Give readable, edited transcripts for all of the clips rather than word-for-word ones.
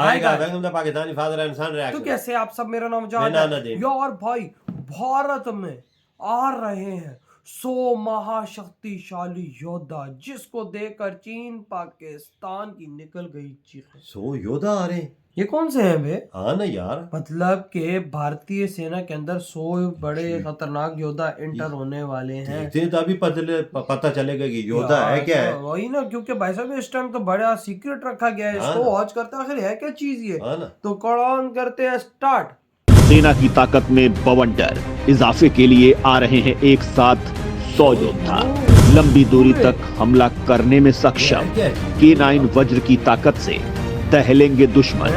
आएगा welcome the Pakistani father and son reaction. तो कैसे आप सब, मेरा नाम जान यार भाई, भारत में आ रहे हैं 100 महाशक्तिशाली योद्धा जिसको देखकर चीन पाकिस्तान की निकल गई चीखें। 100 योद्धा आ रहे हैं, ये कौन से हैं बे? हाँ ना यार, मतलब के भारतीय सेना के अंदर 100 बड़े खतरनाक योद्धा एंटर होने वाले हैं। देखते हैं तो अभी पता चलेगा कि योद्धा है क्या है। वही ना, क्योंकि भाई साहब इस टाइम तो बड़ा सीक्रेट रखा गया है इसको। वॉच करते हैं आखिर है क्या चीज ये। तो कौन करते हैं स्टार्ट। सेना की ताकत में बवंडर, इजाफे के लिए आ रहे हैं एक साथ 100 योद्धा, लंबी दूरी तक हमला करने में सक्षम। K9 वज्र की ताकत से दहलेंगे दुश्मन।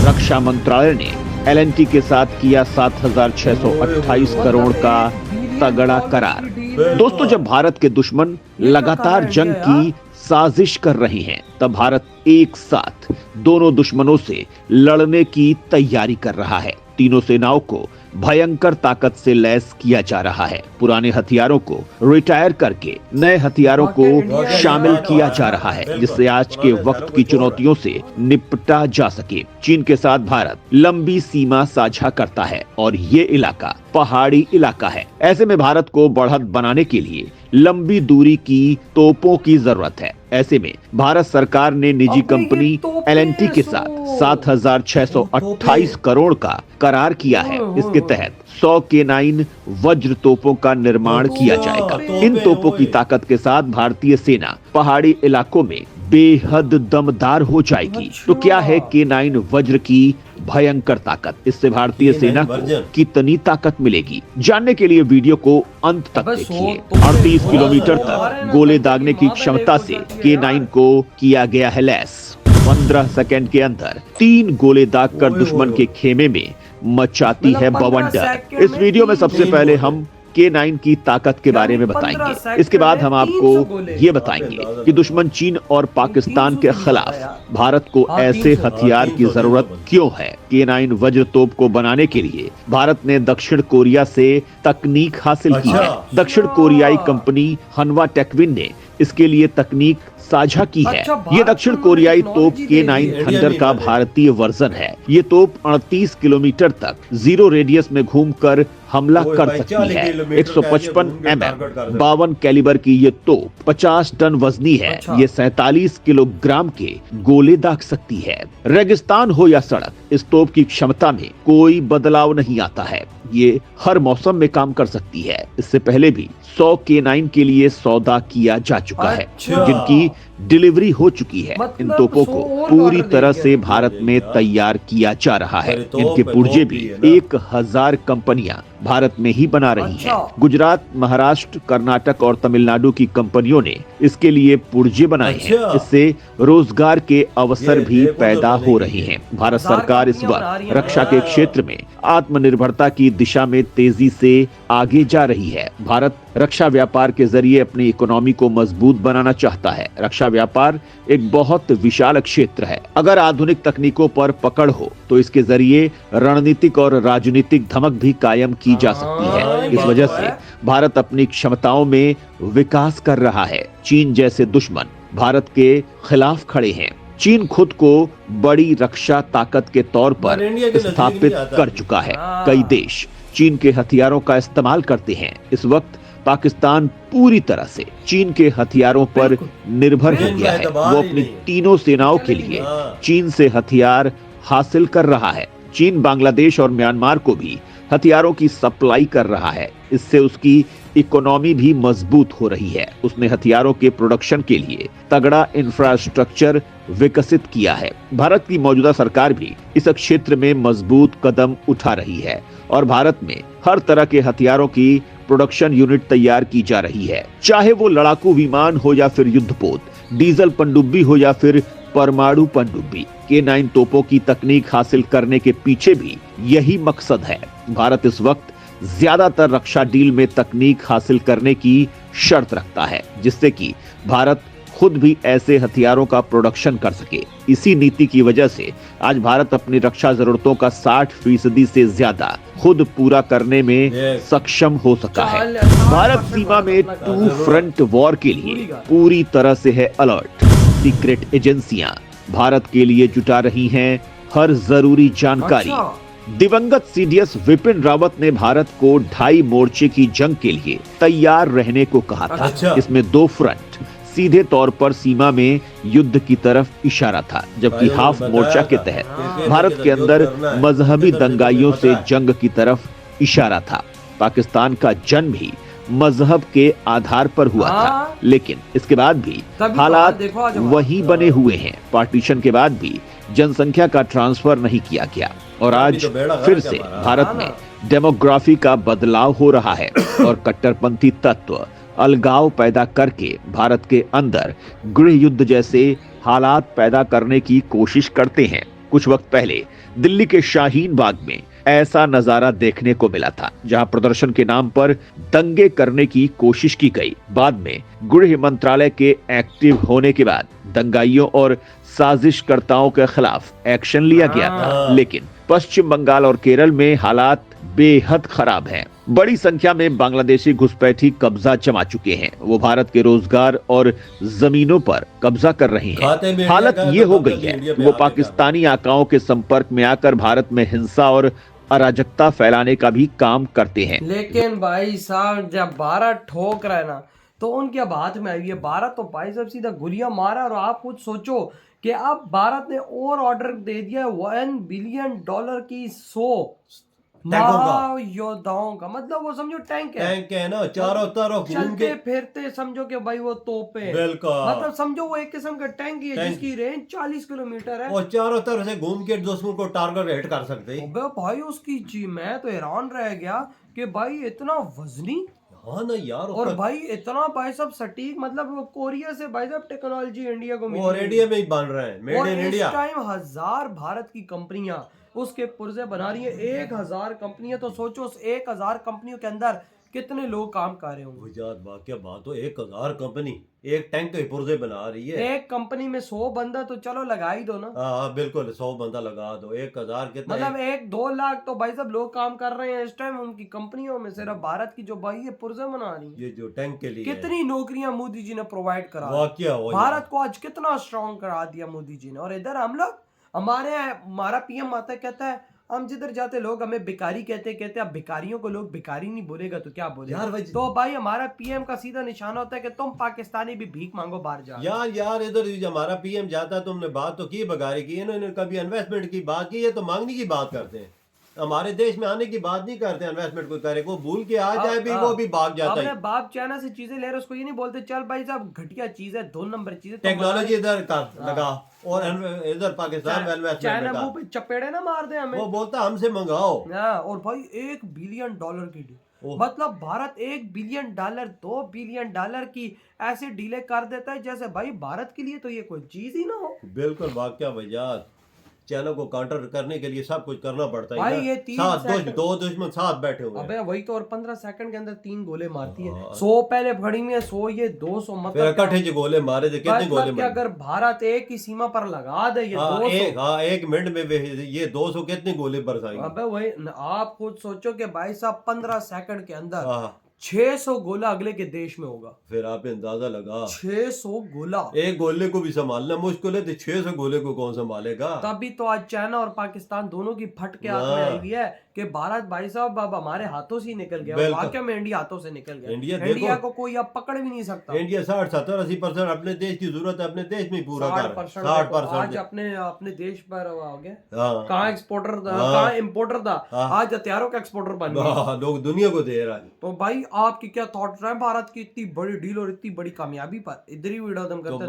रक्षा मंत्रालय ने LNT के साथ किया 7,628 करोड़ का तगड़ा करार। दोस्तों, जब भारत के दुश्मन लगातार जंग की साजिश कर रहे हैं, तब भारत एक साथ दोनों दुश्मनों से लड़ने की तैयारी कर रहा है। तीनों सेनाओं को भयंकर ताकत से लैस किया जा रहा है। पुराने हथियारों को रिटायर करके नए हथियारों को शामिल किया जा रहा है, जिससे आज के वक्त की चुनौतियों से निपटा जा सके। चीन के साथ भारत लंबी सीमा साझा करता है और ये इलाका पहाड़ी इलाका है। ऐसे में भारत को बढ़त बनाने के लिए लंबी दूरी की तोपों की जरूरत है। ऐसे में भारत सरकार ने निजी कंपनी LNT के साथ 7,628 करोड़ का करार किया है। इसके तहत 100 K9 वज्र तोपों का निर्माण किया जाएगा। इन तोपों की ताकत के साथ भारतीय सेना पहाड़ी इलाकों में बेहद दमदार हो जाएगी। तो क्या है K9 वज्र की भयंकर ताकत? इससे भारतीय सेना को कितनी ताकत मिलेगी? जानने के लिए वीडियो को अंत तक देखिए। 38 किलोमीटर तक गोले दागने की क्षमता से K9 को किया गया है लैस। 15 सेकंड के अंदर 3 गोले दागकर दुश्मन के खेमे में मचाती है बवंडर। इस वीडियो में सबसे पहले हम K9 की ताकत के बारे में बताएंगे। इसके बाद हम आपको ये बताएंगे कि दुश्मन चीन और पाकिस्तान के खिलाफ भारत को ऐसे हथियार की जरूरत क्यों है। K9 वज्र तोप को बनाने के लिए भारत ने दक्षिण कोरिया से तकनीक हासिल की है। दक्षिण कोरियाई कंपनी हनवा टेक्विन ने इसके लिए तकनीक साझा की है। ये दक्षिण कोरियाई तोप K9 थंडर का भारतीय वर्जन है। ये तोप 38 किलोमीटर तक जीरो रेडियस में घूमकर हमला कर सकती है। 155 mm 52 कैलिबर की ये तोप 50 टन वजनी है। ये 47 किलोग्राम के गोले दाग सकती है। रेगिस्तान हो या सड़क, इस तोप की क्षमता में कोई बदलाव नहीं आता है। ये हर मौसम में काम कर सकती है। इससे पहले भी 100 K9 के लिए सौदा किया जा चुका है, जिनकी डिलीवरी हो चुकी है। इन तोपों को पूरी तरह से भारत में तैयार किया जा रहा है। इनके पुर्जे भी 1000 कंपनियां भारत में ही बना रही हैं। गुजरात, महाराष्ट्र, कर्नाटक और तमिलनाडु की कंपनियों ने इसके लिए पुर्जे बनाए हैं। इससे रोजगार के अवसर भी पैदा हो रहे हैं। भारत सरकार इस वक्त रक्षा के क्षेत्र में आत्मनिर्भरता की दिशा में तेजी से आगे जा रही है। भारत रक्षा व्यापार के जरिए अपनी इकोनॉमी को मजबूत बनाना चाहता है। रक्षा व्यापार एक बहुत विशाल क्षेत्र है। अगर आधुनिक तकनीकों पर पकड़ हो तो इसके जरिए रणनीतिक और राजनीतिक धमक भी कायम की जा सकती है। इस वजह से भारत अपनी क्षमताओं में विकास कर रहा है। चीन जैसे दुश्मन भारत के खिलाफ खड़े हैं। चीन खुद को बड़ी रक्षा ताकत के तौर पर स्थापित कर चुका है। कई देश चीन के हथियारों का इस्तेमाल करते हैं। इस वक्त पाकिस्तान पूरी तरह से चीन के हथियारों पर निर्भर हो गया है। वो अपनी तीनों सेनाओं के लिए चीन से हथियार हासिल कर रहा है। चीन बांग्लादेश और म्यांमार को भी हथियारों की सप्लाई कर रहा है। इससे उसकी इकोनॉमी भी मजबूत हो रही है। उसने हथियारों के प्रोडक्शन के लिए तगड़ा इंफ्रास्ट्रक्चर विकसित किया है। भारत की मौजूदा सरकार भी इस क्षेत्र में मजबूत कदम उठा रही है और भारत में हर तरह के हथियारों की प्रोडक्शन यूनिट तैयार की जा रही है। चाहे वो लड़ाकू विमान हो या फिर युद्धपोत, डीजल पनडुब्बी हो या फिर परमाणु पनडुब्बी, K9 तोपों की तकनीक हासिल करने के पीछे भी यही मकसद है। भारत इस वक्त ज्यादातर रक्षा डील में तकनीक हासिल करने की शर्त रखता है, जिससे कि भारत खुद भी ऐसे हथियारों का प्रोडक्शन कर सके। इसी नीति की वजह से आज भारत अपनी रक्षा जरूरतों का 60% से ज्यादा खुद पूरा करने में सक्षम हो सका है। भारत सीमा में 2 फ्रंट वॉर के लिए पूरी तरह से है अलर्ट। सीक्रेट एजेंसियां भारत के लिए जुटा रही हैं हर जरूरी जानकारी। अच्छा। दिवंगत सीडीएस विपिन रावत ने भारत को 2.5 मोर्चे की जंग के लिए तैयार रहने को कहा था। अच्छा। इसमें 2 फ्रंट सीधे तौर पर सीमा में युद्ध की तरफ इशारा था, जबकि हाफ मोर्चा के तहत भारत के अंदर मजहबी दंगाइयों से जंग की तरफ इशारा था। पाकिस्तान का जन्म भी मजहब के आधार पर हुआ था, लेकिन इसके बाद भी हालात वही बने हुए हैं। पार्टीशन के बाद भी जनसंख्या का ट्रांसफर नहीं किया गया और आज फिर से भारत में डेमोग्राफी का बदलाव हो रहा है और कट्टरपंथी तत्व अलगाव पैदा करके भारत के अंदर गृह युद्ध जैसे हालात पैदा करने की कोशिश करते हैं। कुछ वक्त पहले दिल्ली के शाहीन बाग में ऐसा नजारा देखने को मिला था, जहां प्रदर्शन के नाम पर दंगे करने की कोशिश की गई। बाद में गृह मंत्रालय के एक्टिव होने के बाद दंगाइयों और साजिशकर्ताओं के खिलाफ एक्शन लिया गया था, लेकिन पश्चिम बंगाल और केरल में हालात बेहद खराब हैं। बड़ी संख्या में बांग्लादेशी घुसपैठी कब्जा जमा चुके हैं। वो भारत के रोजगार और जमीनों पर कब्जा कर रहे हैं। हालत ये हो गई है, वो पाकिस्तानी आकाओं के संपर्क में आकर भारत में हिंसा और अराजकता फैलाने का भी काम करते हैं। लेकिन भाई साहब जब भारत ठोक रहा है ना, तो उनके हाथ में आई है। भारत तो भाई साहब सीधा गोलियां मारा। और आप खुद सोचो कि अब भारत ने और ऑर्डर दे दिया $1 बिलियन की 100 महायोद्धाओं का। मतलब वो समझो टैंक है ना, चारों तरफ चलते फिरते, समझो कि भाई वो तोपे, मतलब समझो वो एक किस्म का टैंक ही है जिसकी रेंज 40 किलोमीटर है और चारों तरफ से घूम के दुश्मन को टारगेट हिट कर सकते हैं। भाई उसकी जी मैं तो हैरान रह गया कि भाई इतना वजनी। हाँ ना यार, और भाई इतना भाई सब सटीक, मतलब वो कोरिया से भाई साहब टेक्नोलॉजी इंडिया को मिली, और इंडिया में ही बन रहे हैं, मेड इन इंडिया। इस टाइम 1000 भारत की कंपनियां उसके पुर्जे बना रही है। 1000 कंपनियां, तो सोचो उस 1000 कंपनियों के अंदर कितने लोग काम कर रहे होंगे। गुजरात वाकया बात हो, 1000 कंपनी एक टैंक के पुर्जे बना रही है। एक कंपनी में 100 बंदा तो चलो लगा ही दो ना। हाँ बिल्कुल, 100 बंदा लगा दो, 1000 कितना, मतलब 1-2 लाख तो भाई सब लोग काम कर रहे हैं इस टाइम उनकी कंपनियों में। सिर्फ भारत की जो भाई ये पुर्जे बना रही है, ये जो टैंक के लिए कितनी नौकरियां मोदी जी ने प्रोवाइड करा। वाकया भारत को आज कितना स्ट्रॉन्ग करा दिया मोदी जी ने। और इधर हम लोग, हमारा पीएम आता है, कहता है हम जिधर जाते लोग हमें भिखारी कहते अब भिखारियों को लोग भिखारी नहीं बोलेगा तो क्या बोलेगा यार। तो भाई हमारा पीएम का सीधा निशाना होता है कि तुम पाकिस्तानी भी भीख मांगो बाहर जाओ। यार इधर हमारा पीएम जाता है, तुमने बात तो की बगारी की, इन्होंने कभी इन्वेस्टमेंट की बात की है तो मांगने की बात करते हैं। हमारे देश में आने की बात नहीं करते, इन्वेस्टमेंट कोई करे, वो भूल के आ जाए भी वो भी भाग जाता है। बाप चाइना से चीजें ले रहे उसको ये नहीं बोलते चल भाई साहब घटिया चीज है, 2 नंबर चीज है, टेक्नोलॉजी इधर लगा और इधर पाकिस्तान में इन्वेस्टमेंट चाइना मुंह पे चपेड़े ना मार दे हमें, वो बोलता हमसे मंगाओ। और भाई $1 बिलियन की डील, मतलब भारत $1 बिलियन $2 बिलियन की ऐसे डीले कर देता है जैसे भाई भारत के लिए तो ये कोई चीज ही ना हो। बिल्कुल वाकया भैया, चाइना को काउंटर करने के लिए सब कुछ करना पड़ता है भाई। ये 2 दुश्मन साथ बैठे हुए। अबे वही तो, और 15 सेकंड के अंदर 3 गोले मारती है। 100 पहले खड़ी में 100 ये 200, मतलब इकट्ठे जो गोले मारे थे, कितने गोले मारे? अगर भारत एक ही सीमा पर लगा दे ये 200, एक मिनट में ये 200 कितने गोले बरसाएंगे? अबे वही आप खुद सोचो कि भाई साहब 15 सेकंड के अंदर 600 गोला अगले के देश में होगा। फिर आप अंदाजा लगा, 600 गोला, एक गोले को भी संभालना मुश्किल है तो 600 गोले को कौन संभालेगा? तभी तो आज चाइना और पाकिस्तान दोनों की फट के हाथ में आई हुई है कि भारत भाई साहब अब हमारे हाथों से ही निकल गया। वाकई में इंडिया हाथों से निकल गया। इंडिया को कोई अब पकड़ भी नहीं सकता। इंडिया 60-70-80% अपने देश की जरूरत है, अपने देश में पूरा कर 60% आज अपने देश पर हो गया। कहाँ एक्सपोर्टर था, कहाँ इम्पोर्टर था, आज हथियारों का एक्सपोर्टर बन गया, लोग दुनिया को दे रहा है। तो भाई आपकी क्या थॉट्स हैं भारत की इतनी बड़ी डील और इतनी बड़ी कामयाबी पर? इधर ही वीडियो खत्म करते हैं।